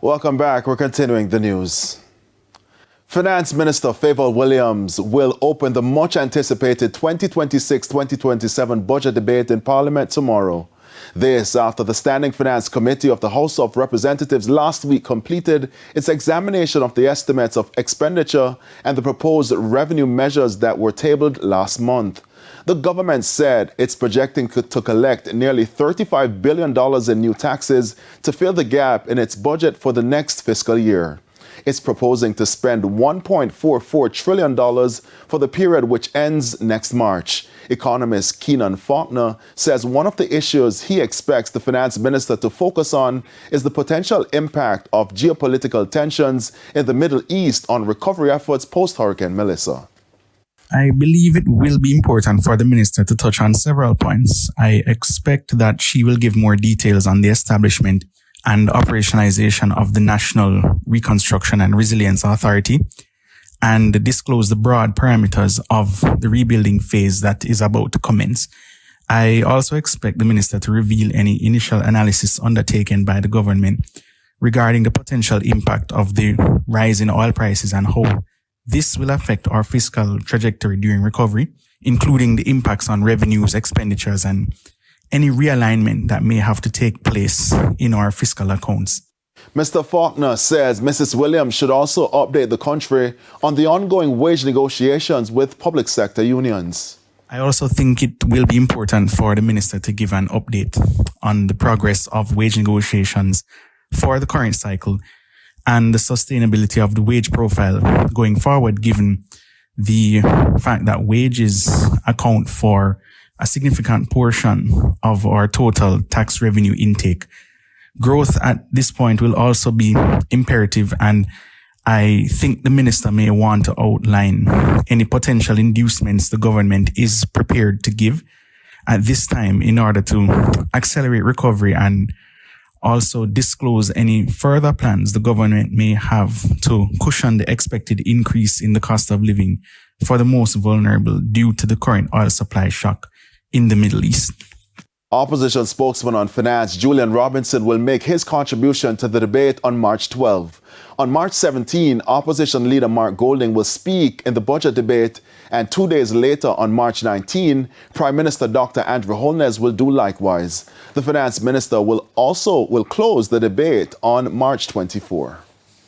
Welcome back. We're continuing the news. Finance Minister Favour Williams will open the much-anticipated 2026-2027 budget debate in Parliament tomorrow. This after the Standing Finance Committee of the House of Representatives last week completed its examination of the estimates of expenditure and the proposed revenue measures that were tabled last month. The government said it's projecting to collect nearly $35 billion in new taxes to fill the gap in its budget for the next fiscal year. It's proposing to spend $1.44 trillion for the period which ends next March. Economist Keenan Faulkner says one of the issues he expects the finance minister to focus on is the potential impact of geopolitical tensions in the Middle East on recovery efforts post-Hurricane Melissa. I believe it will be important for the minister to touch on several points. I expect that she will give more details on the establishment and operationalization of the National Reconstruction and Resilience Authority and disclose the broad parameters of the rebuilding phase that is about to commence. I also expect the minister to reveal any initial analysis undertaken by the government regarding the potential impact of the rise in oil prices and how this will affect our fiscal trajectory during recovery, including the impacts on revenues, expenditures, and any realignment that may have to take place in our fiscal accounts. Mr. Faulkner says Mrs. Williams should also update the country on the ongoing wage negotiations with public sector unions. I also think it will be important for the minister to give an update on the progress of wage negotiations for the current cycle and the sustainability of the wage profile going forward, given the fact that wages account for a significant portion of our total tax revenue intake. Growth at this point will also be imperative, and I think the minister may want to outline any potential inducements the government is prepared to give at this time in order to accelerate recovery and also disclose any further plans the government may have to cushion the expected increase in the cost of living for the most vulnerable due to the current oil supply shock in the Middle East. Opposition spokesman on finance Julian Robinson will make his contribution to the debate on March 12. On March 17, opposition leader Mark Golding will speak in the budget debate, and 2 days later on March 19, Prime Minister Dr. Andrew Holness will do likewise. The finance minister will close the debate on March 24.